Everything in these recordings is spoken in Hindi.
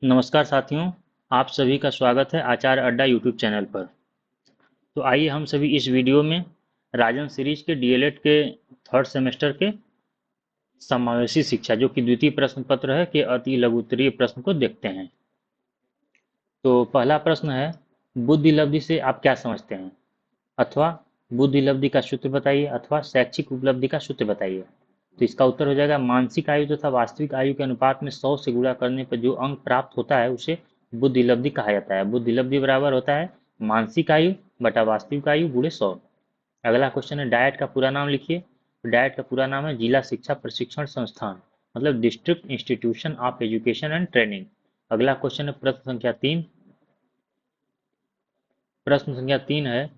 नमस्कार साथियों, आप सभी का स्वागत है आचार्य अड्डा यूट्यूब चैनल पर। तो आइए हम सभी इस वीडियो में राजन सीरीज के डीएलएड के थर्ड सेमेस्टर के समावेशी शिक्षा जो कि द्वितीय प्रश्न पत्र है के अति लघुत्तरीय प्रश्न को देखते हैं। तो पहला प्रश्न है, बुद्धि लब्धि से आप क्या समझते हैं? अथवा बुद्धि लब्धि का सूत्र बताइए अथवा शैक्षिक उपलब्धि का सूत्र बताइए। तो इसका उत्तर हो जाएगा, मानसिक आयु तथा वास्तविक आयु के अनुपात में 100 से गुणा करने पर जो अंक प्राप्त होता है उसे बुद्धि लब्धि कहा जाता है। बुद्धि लब्धि बराबर होता है मानसिक आयु बटा वास्तविक आयु गुणे 100। अगला क्वेश्चन है, डायट का पूरा नाम लिखिए। तो डायट का पूरा नाम है जिला शिक्षा प्रशिक्षण संस्थान, मतलब district institution of education and training. अगला क्वेश्चन है प्रश्न संख्या 3 है,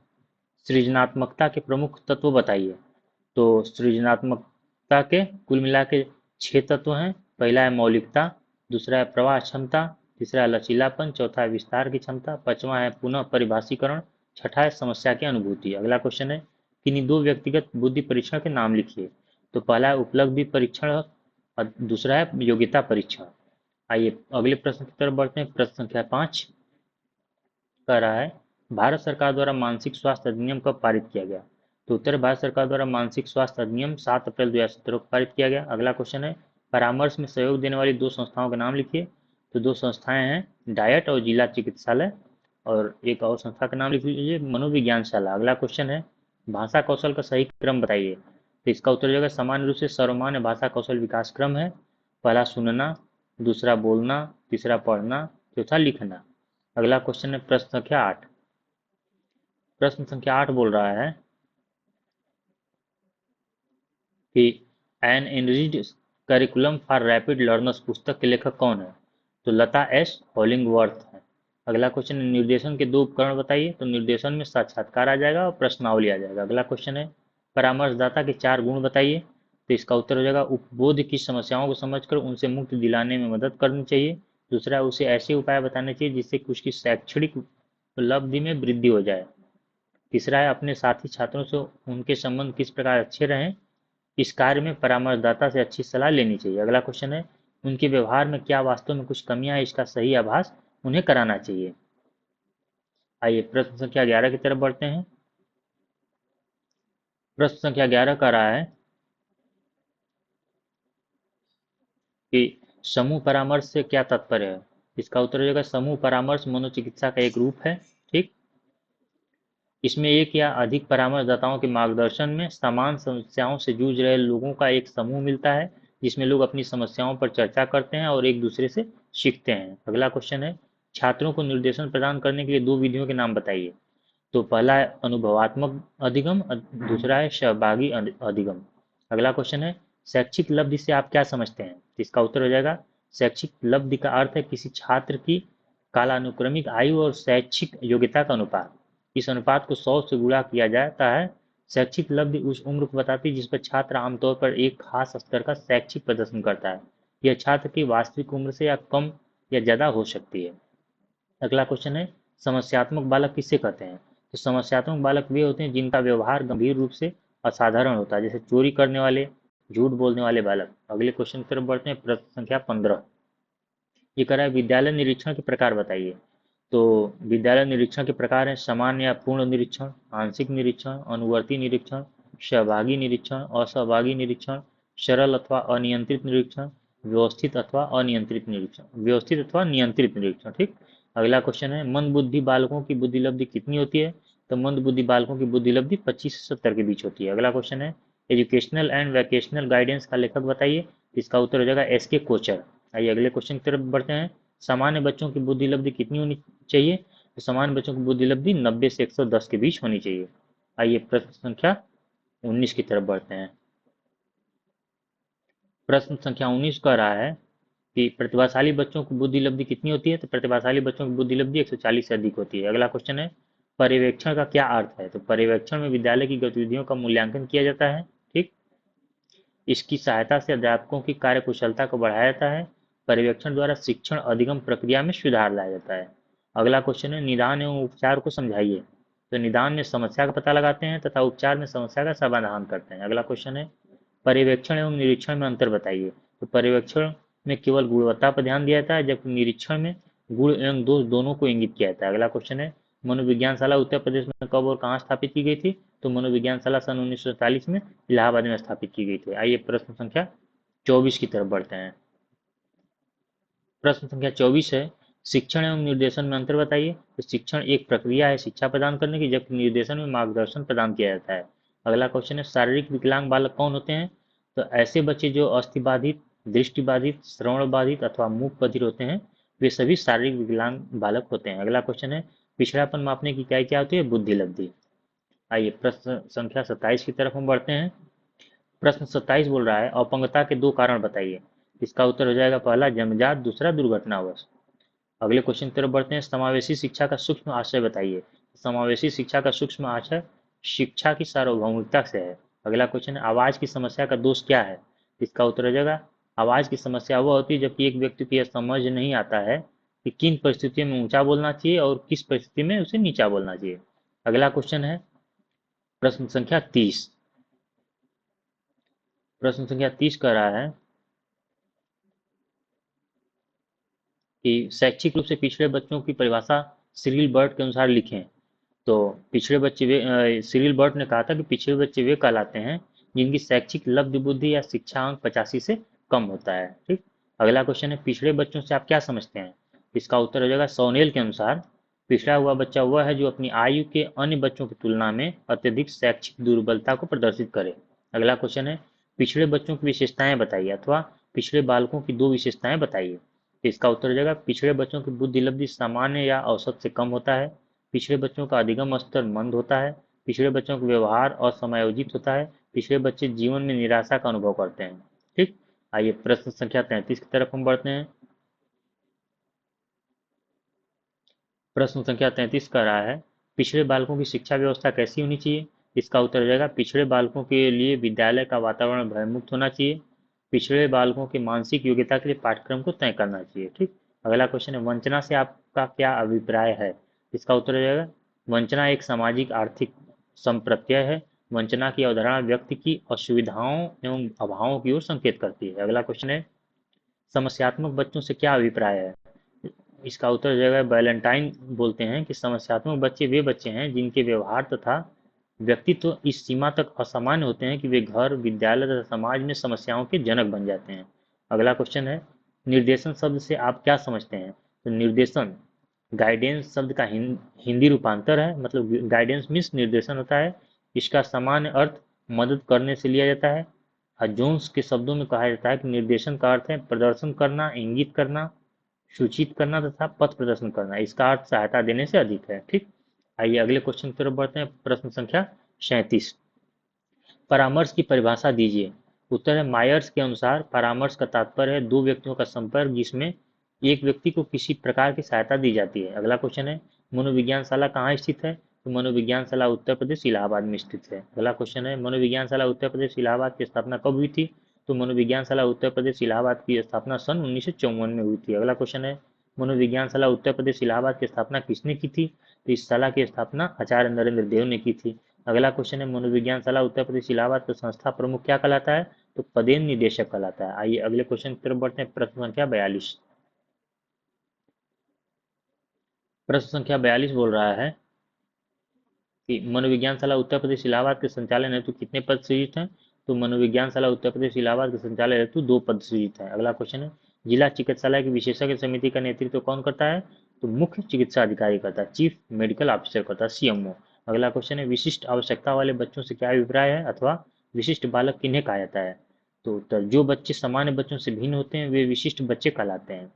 सृजनात्मकता के प्रमुख तत्व बताइए। तो सृजनात्मकता के कुल मिला के 6 तत्व हैं। पहला है मौलिकता, दूसरा है प्रवाह क्षमता, तीसरा है लचीलापन, चौथा है विस्तार की क्षमता, पांचवा है पुनः परिभाषीकरण, छठा है समस्या की अनुभूति। अगला क्वेश्चन है, किन्हीं दो व्यक्तिगत बुद्धि परीक्षण के नाम लिखिए। तो पहला है उपलब्धि परीक्षण और दूसरा है योग्यता परीक्षण। आइए अगले प्रश्न की तरफ बढ़ते हैं। प्रश्न संख्या 5 कह रहा है, भारत सरकार द्वारा मानसिक स्वास्थ्य अधिनियम कब पारित किया गया? तो उत्तर, भारत सरकार द्वारा मानसिक स्वास्थ्य अधिनियम 7 अप्रैल 2017 को पारित किया गया। अगला क्वेश्चन है, परामर्श में सहयोग देने वाली दो संस्थाओं के नाम लिखिए। तो दो संस्थाएं हैं डायट और जिला चिकित्सालय, और एक और संस्था का नाम लिख लीजिए मनोविज्ञानशाला। अगला क्वेश्चन है, भाषा कौशल का सही क्रम बताइए। तो इसका उत्तर हो जाएगा, सामान्य रूप से सर्वमान्य भाषा कौशल विकास क्रम है। पहला सुनना, दूसरा बोलना, तीसरा पढ़ना, चौथा लिखना। अगला क्वेश्चन है प्रश्न संख्या 8 बोल रहा है कि an enriched curriculum for rapid learners पुस्तक के लेखक कौन है? तो लता एस हॉलिंगवर्थ है। अगला क्वेश्चन है, निर्देशन के दो उपकरण बताइए। तो निर्देशन में साक्षात्कार आ जाएगा और प्रश्नावली आ जाएगा। अगला क्वेश्चन है, परामर्शदाता के 4 गुण बताइए। तो इसका उत्तर हो जाएगा, उपबोध की समस्याओं को समझकर उनसे मुक्ति दिलाने में मदद करनी चाहिए। दूसरा, उसे ऐसे उपाय बताने चाहिए जिससे कि उसकी शैक्षणिक उपलब्धि में वृद्धि हो जाए। तीसरा है, अपने साथी छात्रों से उनके संबंध किस प्रकार अच्छे रहें, इस कार्य में परामर्शदाता से अच्छी सलाह लेनी चाहिए। अगला क्वेश्चन है, उनके व्यवहार में क्या वास्तव में कुछ कमियां हैं, इसका सही आभास उन्हें कराना चाहिए। आइए प्रश्न संख्या 11 की तरफ बढ़ते हैं। प्रश्न संख्या 11 का रहा है कि समूह परामर्श से क्या तात्पर्य है? इसका उत्तर हो जाएगा, समूह परामर्श मनोचिकित्सा का एक रूप है। ठीक, इसमें एक या अधिक परामर्शदाताओं के मार्गदर्शन में समान समस्याओं से जूझ रहे लोगों का एक समूह मिलता है, जिसमें लोग अपनी समस्याओं पर चर्चा करते हैं और एक दूसरे से सीखते हैं। अगला क्वेश्चन है, छात्रों को निर्देशन प्रदान करने के लिए दो विधियों के नाम बताइए। तो पहला है अनुभवात्मक अधिगम, दूसरा है सहभागी अधिगम। अगला क्वेश्चन है, शैक्षिक लब्धि से आप क्या समझते हैं? इसका उत्तर हो जाएगा, शैक्षिक लब्धि का अर्थ है किसी छात्र की कालानुक्रमिक आयु और शैक्षिक योग्यता का अनुपात। इस अनुपात को 100 से गुणा किया जाता है। शैक्षिक लब्धि उस उम्र को बताती है जिस पर छात्र आमतौर पर एक खास स्तर का शैक्षिक प्रदर्शन करता है। यह छात्र की वास्तविक उम्र से या कम या ज्यादा हो सकती है। अगला क्वेश्चन है, समस्यात्मक बालक किससे कहते हैं? तो समस्यात्मक बालक वे होते हैं जिनका व्यवहार गंभीर रूप से असाधारण होता है, जैसे चोरी करने वाले, झूठ बोलने वाले बालक। अगले क्वेश्चन की तरफ बढ़ते हैं। प्रश्न संख्या 15 ये कह रहा है, विद्यालय निरीक्षण के प्रकार बताइए। तो विद्यालय निरीक्षण के प्रकार हैं, सामान्य या पूर्ण निरीक्षण, आंशिक निरीक्षण, अनुवर्ती निरीक्षण, सहभागी निरीक्षण, असहभागी निरीक्षण, सरल अथवा अनियंत्रित निरीक्षण, व्यवस्थित अथवा नियंत्रित निरीक्षण। ठीक, अगला क्वेश्चन है, मंद बुद्धि बालकों की बुद्धि लब्धि कितनी होती है? तो मंद बुद्धि बालकों की बुद्धि लब्धि 25 से 70 के बीच होती है। अगला क्वेश्चन है, एजुकेशनल एंड वैकेशनल गाइडेंस का लेखक बताइए। इसका उत्तर हो जाएगा एस के कोचर। आइए अगले क्वेश्चन की तरफ बढ़ते हैं। सामान्य बच्चों की बुद्धि लब्धि कितनी होनी चाहिए? तो सामान्य बच्चों की बुद्धि लब्धि 90 से 110 के बीच होनी चाहिए। आइए प्रश्न संख्या 19 की तरफ बढ़ते हैं। प्रश्न संख्या 19 कह रहा है कि प्रतिभाशाली बच्चों की बुद्धि लब्धि कितनी होती है? तो प्रतिभाशाली बच्चों की बुद्धि लब्धि 140 से अधिक होती है। अगला क्वेश्चन है, पर्यवेक्षण का क्या अर्थ है? तो पर्यवेक्षण में विद्यालय की गतिविधियों का मूल्यांकन किया जाता है। ठीक, इसकी सहायता से अध्यापकों की कार्यकुशलता को बढ़ाया जाता है। पर्यवेक्षण द्वारा शिक्षण अधिगम प्रक्रिया में सुधार लाया जाता है। अगला क्वेश्चन है, निदान एवं उपचार को समझाइए। तो निदान में समस्या का पता लगाते हैं तथा उपचार में समस्या का समाधान करते हैं। अगला क्वेश्चन है, पर्यवेक्षण एवं निरीक्षण में अंतर बताइए। तो पर्यवेक्षण में केवल गुणवत्ता पर ध्यान दिया जाता है, जबकि निरीक्षण में गुण एवं दोष दोनों को इंगित किया जाता है। अगला क्वेश्चन है, मनोविज्ञानशाला उत्तर प्रदेश में कब और कहाँ स्थापित की गई थी? तो मनोविज्ञानशाला सन 1947 में इलाहाबाद में स्थापित की गई थी। आइए प्रश्न संख्या 24 की तरफ बढ़ते हैं। प्रश्न संख्या 24 है, शिक्षण एवं निर्देशन में अंतर बताइए। तो शिक्षण एक प्रक्रिया है शिक्षा प्रदान करने की, जबकि निर्देशन में मार्गदर्शन प्रदान किया जाता है। अगला क्वेश्चन है, शारीरिक विकलांग बालक कौन होते हैं? तो ऐसे बच्चे जो अस्थिबाधित, दृष्टिबाधित, श्रवण बाधित अथवा मूक बधिर होते हैं, वे सभी शारीरिक विकलांग बालक होते हैं। अगला क्वेश्चन है, पिछड़ापन मापने की इकाई क्या होती है? बुद्धि लब्धि। आइए प्रश्न संख्या 27 की तरफ हम बढ़ते हैं। प्रश्न 27 बोल रहा है, अपंगता के दो कारण बताइए। इसका उत्तर हो जाएगा पहला जन्मजात, दूसरा दुर्घटनावश। अगले क्वेश्चन की तरफ बढ़ते हैं, समावेशी शिक्षा का सूक्ष्म आशय बताइए। समावेशी शिक्षा का सूक्ष्म आशय शिक्षा की सार्वभौमिकता से है। अगला क्वेश्चन है, आवाज की समस्या का दोष क्या है? इसका उत्तर हो जाएगा, आवाज की समस्या वह होती है जबकि एक व्यक्ति को यह समझ नहीं आता है कि किन परिस्थितियों में ऊंचा बोलना चाहिए और किस परिस्थिति में उसे नीचा बोलना चाहिए। अगला क्वेश्चन है प्रश्न संख्या 30। प्रश्न संख्या 30 कह रहा है कि शैक्षिक रूप से पिछड़े बच्चों की परिभाषा सिरिल बर्ट के अनुसार लिखें। तो पिछड़े बच्चे वे सिरिल बर्ट ने कहा था कि पिछड़े बच्चे वे कहलाते हैं जिनकी शैक्षिक लब्धि बुद्धि या शिक्षा अंक 85 से कम होता है। ठीक। अगला क्वेश्चन है, पिछड़े बच्चों से आप क्या समझते हैं? इसका उत्तर हो जाएगा, सोनेल के अनुसार पिछड़ा हुआ बच्चा वह है जो अपनी आयु के अन्य बच्चों की तुलना में अत्यधिक शैक्षिक दुर्बलता को प्रदर्शित करे। अगला क्वेश्चन है, पिछड़े बच्चों की विशेषताएं बताइए अथवा पिछड़े बालकों की दो विशेषताएं बताइए। इसका उत्तर हो जाएगा, पिछड़े बच्चों की बुद्धि लब्धि सामान्य या औसत से कम होता है, पिछड़े बच्चों का अधिगम स्तर मंद होता है, पिछड़े बच्चों का व्यवहार असमायोजित होता है, पिछड़े बच्चे जीवन में निराशा का अनुभव करते हैं। ठीक। आइए प्रश्न संख्या 33 की तरफ हम बढ़ते हैं। प्रश्न संख्या 33 का रहा है, पिछड़े बालकों की शिक्षा व्यवस्था कैसी होनी चाहिए? इसका उत्तर हो जाएगा, पिछड़े बालकों के लिए विद्यालय का वातावरण भयमुक्त होना चाहिए, पिछड़े बालकों की मानसिक योग्यता के लिए पाठ्यक्रम को तय करना चाहिए। ठीक। अगला क्वेश्चन है, वंचना से आपका क्या अभिप्राय है? इसका उत्तर हो जाएगा, वंचना एक सामाजिक आर्थिक संप्रत्यय है। वंचना की अवधारणा व्यक्ति की असुविधाओं एवं अभावों की ओर संकेत करती है। अगला क्वेश्चन है, समस्यात्मक बच्चों से क्या अभिप्राय है? इसका उत्तर जो है बैलेंटाइन बोलते हैं कि समस्यात्मक बच्चे वे बच्चे हैं जिनके व्यवहार तथा व्यक्तित्व इस सीमा तक असामान्य होते हैं कि वे घर, विद्यालय तथा समाज में समस्याओं के जनक बन जाते हैं। अगला क्वेश्चन है, निर्देशन शब्द से आप क्या समझते हैं? तो निर्देशन गाइडेंस शब्द का हिंदी रूपांतर है, मतलब गाइडेंस मीन्स निर्देशन होता है। इसका सामान्य अर्थ मदद करने से लिया जाता है। और जोन्स के शब्दों में कहा जाता है कि निर्देशन का अर्थ है प्रदर्शन करना, इंगित करना, सूचित करना तथा पथ प्रदर्शन करना। इसका अर्थ सहायता देने से अधिक है। ठीक। आइए अगले क्वेश्चन की तरफ बढ़ते हैं। प्रश्न संख्या 37, परामर्श की परिभाषा दीजिए। उत्तर है, मायर्स के अनुसार परामर्श का तात्पर्य है दो व्यक्तियों का संपर्क जिसमें एक व्यक्ति को किसी प्रकार की सहायता दी जाती है। अगला क्वेश्चन है, मनोविज्ञानशाला कहाँ स्थित है? तो मनोविज्ञानशाला उत्तर प्रदेश इलाहाबाद में स्थित है। अगला क्वेश्चन है, मनोविज्ञानशाला उत्तर प्रदेश इलाहाबाद की स्थापना कब हुई थी? तो मनोविज्ञानशाला उत्तर प्रदेश इलाहाबाद की स्थापना सन 1954 में हुई थी। अगला क्वेश्चन है, मनोविज्ञानशाला उत्तर प्रदेश इलाहाबाद की स्थापना किसने की थी? तो इस शाला की स्थापना आचार्य नरेंद्र देव ने की थी। अगला क्वेश्चन है, मनोविज्ञानशाला उत्तर प्रदेश इलाहाबाद का संस्था प्रमुख क्या कहलाता है? तो पदेन निदेशक कहलाता है। आइए अगले क्वेश्चन की तरफ बढ़ते हैं। प्रश्न संख्या 42। प्रश्न संख्या 42 बोल रहा है कि मनोविज्ञानशाला उत्तर प्रदेश इलाहाबाद के संचालन हेतु कितने पद सृजित हैं? तो मनोविज्ञानशाला उत्तर प्रदेश इलाहाबाद के संचालन हेतु 2 पद सृजित हैं। अगला क्वेश्चन है, जिला चिकित्सालय की विशेषज्ञ समिति का नेतृत्व कौन करता है? तो मुख्य चिकित्सा अधिकारी करता है, चीफ मेडिकल ऑफिसर करता है, सीएमओ। अगला क्वेश्चन है, विशिष्ट आवश्यकता वाले बच्चों से क्या अभिप्राय है अथवा विशिष्ट बालक किन्हें कहा जाता है? तो उत्तर, जो बच्चे सामान्य बच्चों से भिन्न होते हैं वे विशिष्ट बच्चे कहलाते हैं।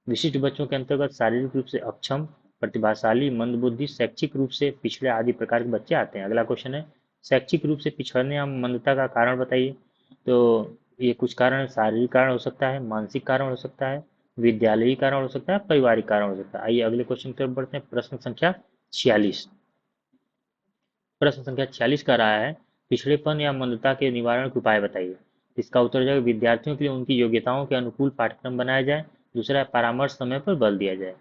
विशिष्ट बच्चों के अंतर्गत शारीरिक रूप से अक्षम, प्रतिभाशाली, मंदबुद्धि, शैक्षिक रूप से पिछड़े आदि प्रकार के बच्चे आते हैं। अगला क्वेश्चन है, शैक्षिक रूप से पिछड़ने या मंदता का कारण बताइए। तो ये कुछ कारण शारीरिक कारण हो सकता है, मानसिक कारण हो सकता है, विद्यालयी कारण हो सकता है, पारिवारिक कारण हो सकता है। आइए अगले क्वेश्चन की तरफ बढ़ते हैं। प्रश्न संख्या 46। प्रश्न संख्या 46 का रहा है, पिछड़ेपन या मंदता के निवारण के उपाय बताइए। इसका उत्तर हो जाएगा, विद्यार्थियों के लिए उनकी योग्यताओं के अनुकूल पाठ्यक्रम बनाया जाए। दूसरा है, परामर्श समय पर बल दिया जाए।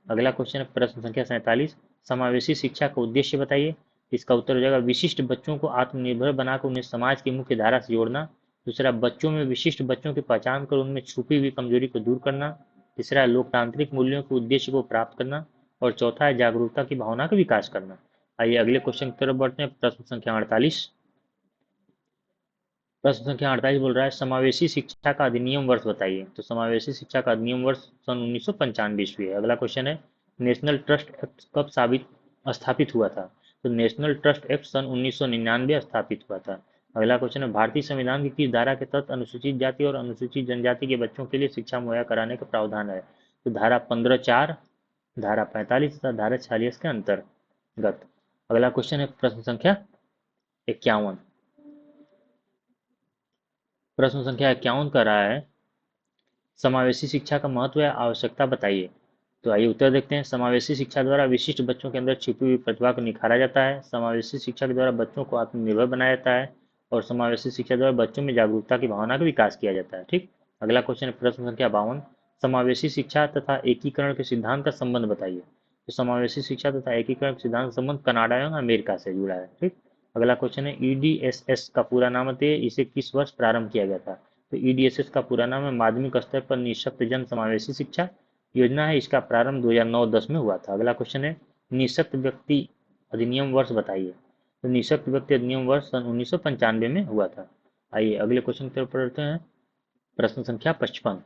अगला क्वेश्चन है प्रश्न संख्या 47, समावेशी शिक्षा का उद्देश्य बताइए। इसका उत्तर हो जाएगा, विशिष्ट बच्चों को आत्मनिर्भर बनाकर उन्हें समाज की मुख्य धारा से जोड़ना। दूसरा, बच्चों में विशिष्ट बच्चों की पहचान कर उनमें छुपी हुई कमजोरी को दूर करना। तीसरा है लोकतांत्रिक मूल्यों के उद्देश्य को प्राप्त करना। और चौथा है जागरूकता की भावना का विकास करना। आइए अगले क्वेश्चन की तरफ बढ़ते हैं। प्रश्न संख्या 48। प्रश्न संख्या 48 बोल रहा है समावेशी शिक्षा का अधिनियम वर्ष बताइए। तो समावेशी शिक्षा का अधिनियम वर्ष सन 1995 ईस्वी है। अगला क्वेश्चन है नेशनल ट्रस्ट एक्ट कब स्थापित हुआ था। तो नेशनल ट्रस्ट एक्ट सन 1999 स्थापित हुआ था। अगला क्वेश्चन है भारतीय संविधान की किस धारा के तहत अनुसूचित जाति और अनुसूचित जनजाति के बच्चों के लिए शिक्षा मुहैया कराने का प्रावधान है। तो धारा 15(4), धारा 45 तथा धारा 46 के अंतर्गत। अगला क्वेश्चन है प्रश्न संख्या 51। प्रश्न संख्या 51 कर रहा है समावेशी शिक्षा का महत्व या आवश्यकता बताइए। तो आइए उत्तर देखते हैं। समावेशी शिक्षा द्वारा विशिष्ट बच्चों के अंदर छिपी हुई प्रतिभा को निखारा जाता है। समावेशी शिक्षा के द्वारा बच्चों को आत्मनिर्भर बनाया जाता है। और समावेशी शिक्षा द्वारा बच्चों में जागरूकता की भावना का विकास किया जाता है। ठीक। अगला क्वेश्चन है प्रश्न संख्या 52। समावेशी शिक्षा तथा एकीकरण के सिद्धांत का संबंध बताइए। तो समावेशी शिक्षा तथा एकीकरण के सिद्धांत का संबंध कनाडा एवं अमेरिका से जुड़ा है। ठीक। अगला क्वेश्चन है ईडीएसएस का पूरा नाम बताइए, इसे किस वर्ष प्रारंभ किया गया था। तो ईडीएसएस का पूरा नाम है माध्यमिक स्तर पर निःशक्त जन समावेशी शिक्षा योजना है। इसका प्रारंभ 2009-10 में हुआ था। अगला क्वेश्चन है निःशक्त व्यक्ति अधिनियम वर्ष बताइए। तो निःशक्त व्यक्ति अधिनियम वर्ष सन 1995 में हुआ था। आइए अगले क्वेश्चन की तरफ पढ़ते हैं। प्रश्न संख्या 55।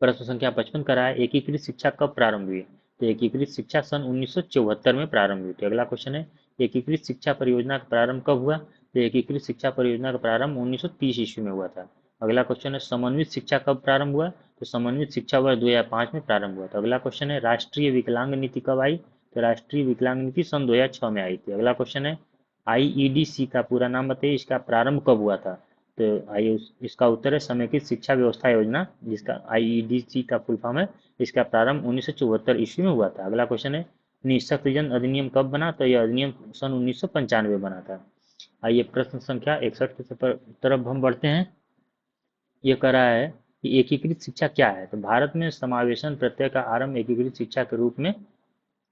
प्रश्न संख्या 55 का रहा है एकीकृत शिक्षा कब प्रारंभ हुई। तो एकीकृत शिक्षा सन 1974 में प्रारंभ हुई थी। अगला क्वेश्चन है एकीकृत शिक्षा परियोजना का प्रारंभ कब हुआ। तो एकीकृत शिक्षा परियोजना का प्रारंभ 1930 ईस्वी में हुआ था। अगला क्वेश्चन है समन्वित शिक्षा कब प्रारंभ हुआ। तो समन्वित शिक्षा वर्ष 2005 में प्रारंभ हुआ था। अगला क्वेश्चन है राष्ट्रीय विकलांग नीति कब आई। तो राष्ट्रीय विकलांग नीति सन 2006 में आई थी। अगला क्वेश्चन है आईईडीसी का पूरा नाम बताइए, इसका प्रारंभ कब हुआ था। तो आइए इसका उत्तर है समेकित शिक्षा व्यवस्था योजना, जिसका आईईडीसी का फुल फॉर्म है। इसका प्रारंभ 1974 ईस्वी में हुआ था। अगला क्वेश्चन है निःशक्त जन अधिनियम कब बना। तो यह अधिनियम सन 1995 बना था। आइए प्रश्न संख्या 61 की तरफ हम बढ़ते हैं। ये कह रहा है कि एकीकृत शिक्षा क्या है। तो भारत में समावेशन प्रत्यय का आरंभ एकीकृत शिक्षा के रूप में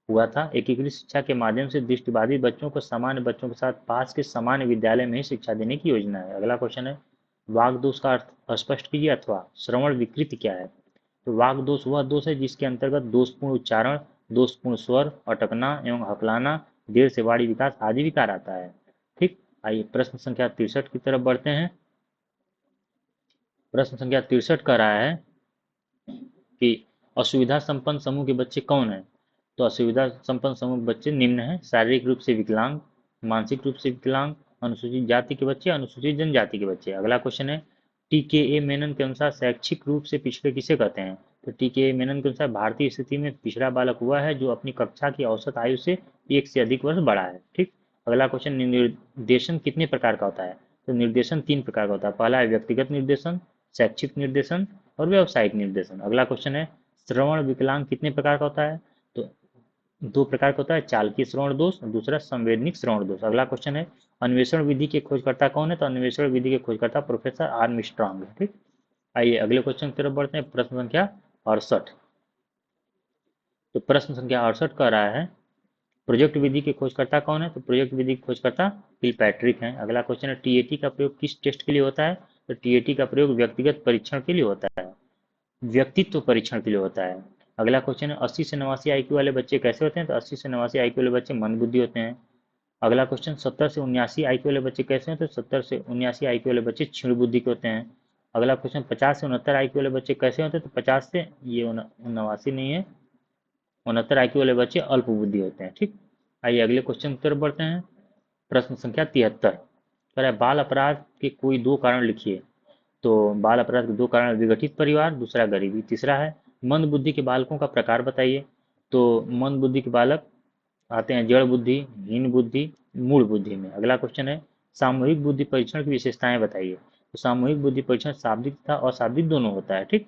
हुआ था। एकीकृत शिक्षा के माध्यम से दृष्टिबाधित बच्चों को सामान्य बच्चों के साथ पास के सामान्य विद्यालय में ही शिक्षा देने की योजना है। अगला क्वेश्चन है वाग दोष का अर्थ स्पष्ट कीजिए अथवा श्रवण विकृति क्या है। तो वाग दोष वह दोष है जिसके अंतर्गत दोषपूर्ण उच्चारण, दोषपूर्ण स्वर, अटकना एवं हकलाना, देर से वाणी विकास आदि विकार आता है। ठीक। आइए प्रश्न संख्या 63 की तरफ बढ़ते हैं। प्रश्न संख्या 63 का रहा है कि असुविधा संपन्न समूह के बच्चे कौन हैं। तो असुविधा संपन्न समूह के बच्चे निम्न हैं शारीरिक रूप से विकलांग, मानसिक रूप से विकलांग, अनुसूचित जाति के बच्चे, अनुसूचित जनजाति के बच्चे। अगला क्वेश्चन है टीके मेनन के अनुसार शैक्षिक रूप से पिछड़े किसे कहते हैं। तो टीके मेनन के अनुसार भारतीय स्थिति में पिछड़ा बालक हुआ है जो अपनी कक्षा की औसत आयु से 1 से अधिक वर्ष बड़ा है। ठीक। अगला क्वेश्चन निर्देशन कितने प्रकार का होता है। तो निर्देशन 3 प्रकार का होता है। पहला है व्यक्तिगत निर्देशन, शैक्षिक निर्देशन और व्यावसायिक निर्देशन। अगला क्वेश्चन है श्रवण विकलांग कितने प्रकार का होता है। तो 2 प्रकार का होता है, चालकीय श्रवण दोष और दूसरा संवेदनिक श्रवण दोष। अगला क्वेश्चन है अन्वेषण विधि के खोजकर्ता कौन है। तो अन्वेषण विधि के खोजकर्ता प्रोफेसर आर्मस्ट्रांग है। ठीक। आइए अगले क्वेश्चन की तरफ बढ़ते हैं। प्रश्न संख्या 68। तो प्रश्न संख्या 68 कह रहा है प्रोजेक्ट विधि के खोजकर्ता कौन है। तो प्रोजेक्ट विधि के खोजकर्ता किलपैट्रिक हैं। अगला क्वेश्चन है टीएटी का प्रयोग किस टेस्ट के लिए होता है। तो टीएटी का प्रयोग व्यक्तिगत परीक्षण के लिए होता है, व्यक्तित्व परीक्षण के लिए होता है। अगला क्वेश्चन है 80 से 89 आईक्यू वाले बच्चे कैसे होते हैं। तो 80 से 89 आईक्यू वाले बच्चे मंदबुद्धि होते हैं। अगला क्वेश्चन 70 से 79 आईक्यू वाले बच्चे कैसे हैं। तो 70 से 79 आईक्यू वाले बच्चे क्षीण बुद्धि के होते हैं। अगला क्वेश्चन 50 से 69 आईक्यू वाले बच्चे कैसे होते हैं। तो 50 से ये 89 नहीं है, 69 आईक्यू वाले बच्चे अल्प बुद्धि होते हैं। ठीक। आइए अगले क्वेश्चन की तरफ बढ़ते हैं। प्रश्न संख्या 73 कह रहा है बाल अपराध के कोई 2 कारण लिखिए। तो बाल अपराध के 2 कारण विघटित परिवार, दूसरा गरीबी, तीसरा है मंद बुद्धि के बालकों का प्रकार बताइए। तो मंद बुद्धि के बालक आते हैं जड़ बुद्धि, हीन बुद्धि, मूल बुद्धि में। अगला क्वेश्चन है सामूहिक बुद्धि परीक्षण की विशेषताएं बताइए। तो सामूहिक बुद्धि परीक्षण शाब्दिक तथा अशाब्दिक दोनों होता है। ठीक।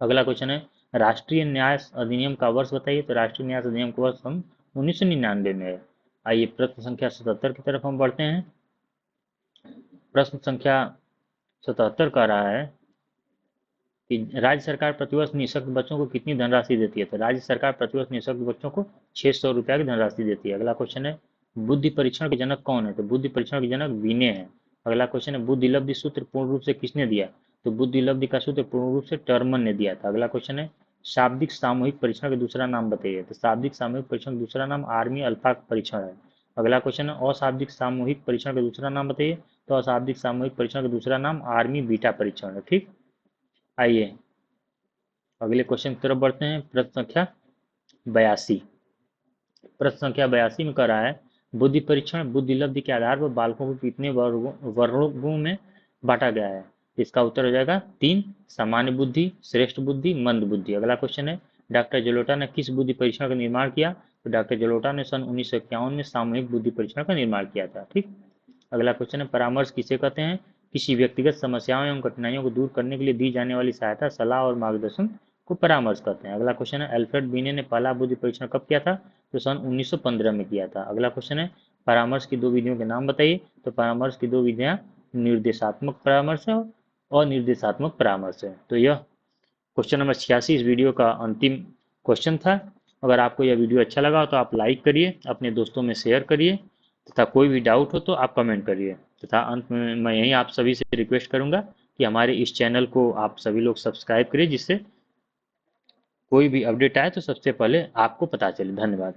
अगला क्वेश्चन है राष्ट्रीय न्यास अधिनियम का वर्ष बताइए। तो राष्ट्रीय न्यास अधिनियम का वर्ष सन 1999 में है। आइए प्रश्न संख्या 77 की तरफ हम बढ़ते हैं। प्रश्न संख्या 77 कह रहा है कि राज्य सरकार प्रतिवर्ष निःशक्त बच्चों को कितनी धनराशि देती है। तो राज्य सरकार प्रतिवर्ष निःशक्त बच्चों को 600 रुपया की धनराशि देती है। अगला क्वेश्चन है बुद्धि परीक्षण के जनक कौन है? तो बुद्धि परीक्षण के जनक विनय है। अगला क्वेश्चन है, बुद्धि लब्धि सूत्र पूर्ण रूप से किसने दिया? तो बुद्धि लब्धि का सूत्र पूर्ण रूप से टर्मन ने दिया था। अगला क्वेश्चन है, शाब्दिक सामूहिक परीक्षण का दूसरा नाम बताइए। तो शाब्दिक सामूहिक परीक्षण का दूसरा नाम आर्मी अल्फा परीक्षण है। अगला क्वेश्चन है, अशाब्दिक सामूहिक परीक्षण का दूसरा नाम बताइए। तो अशाब्दिक सामूहिक परीक्षण का दूसरा नाम आर्मी बीटा परीक्षण है। ठीक, आइए अगले क्वेश्चन की तरफ बढ़ते हैं। प्रश्न संख्या 82। प्रश्न संख्या 82 में कह रहा है, बुद्धि परीक्षण बुद्धि लब्धि के आधार पर बालकों को कितने वर्गों में बांटा गया है? इसका उत्तर हो जाएगा 3, सामान्य बुद्धि, श्रेष्ठ बुद्धि, मंद बुद्धि। अगला क्वेश्चन है, डॉक्टर जलोटा ने किस बुद्धि परीक्षण का निर्माण किया? तो डॉक्टर जलोटा ने सन 1951 में सामूहिक बुद्धि परीक्षण का निर्माण किया था। ठीक, अगला क्वेश्चन है, परामर्श किसे कहते हैं? किसी व्यक्तिगत समस्याओं एवं कठिनाइयों को दूर करने के लिए दी जाने वाली सहायता, सलाह और मार्गदर्शन को परामर्श कहते हैं। अगला क्वेश्चन है, अल्फ्रेड बीने ने पहला बुद्धि परीक्षण कब किया था? तो सन 1915 में किया था। अगला क्वेश्चन है, परामर्श की दो विधियों के नाम बताइए। तो परामर्श की दो विधियां निर्देशात्मक परामर्श है और निर्देशात्मक परामर्श है। तो यह क्वेश्चन नंबर 86 इस वीडियो का अंतिम क्वेश्चन था। अगर आपको यह वीडियो अच्छा लगा हो तो आप लाइक करिए, अपने दोस्तों में शेयर करिए, तथा कोई भी डाउट हो तो आप कमेंट करिए। तथा अंत में मैं यही आप सभी से रिक्वेस्ट करूंगा कि हमारे इस चैनल को आप सभी लोग सब्सक्राइब करिए, जिससे कोई भी अपडेट आए तो सबसे पहले आपको पता चले। धन्यवाद।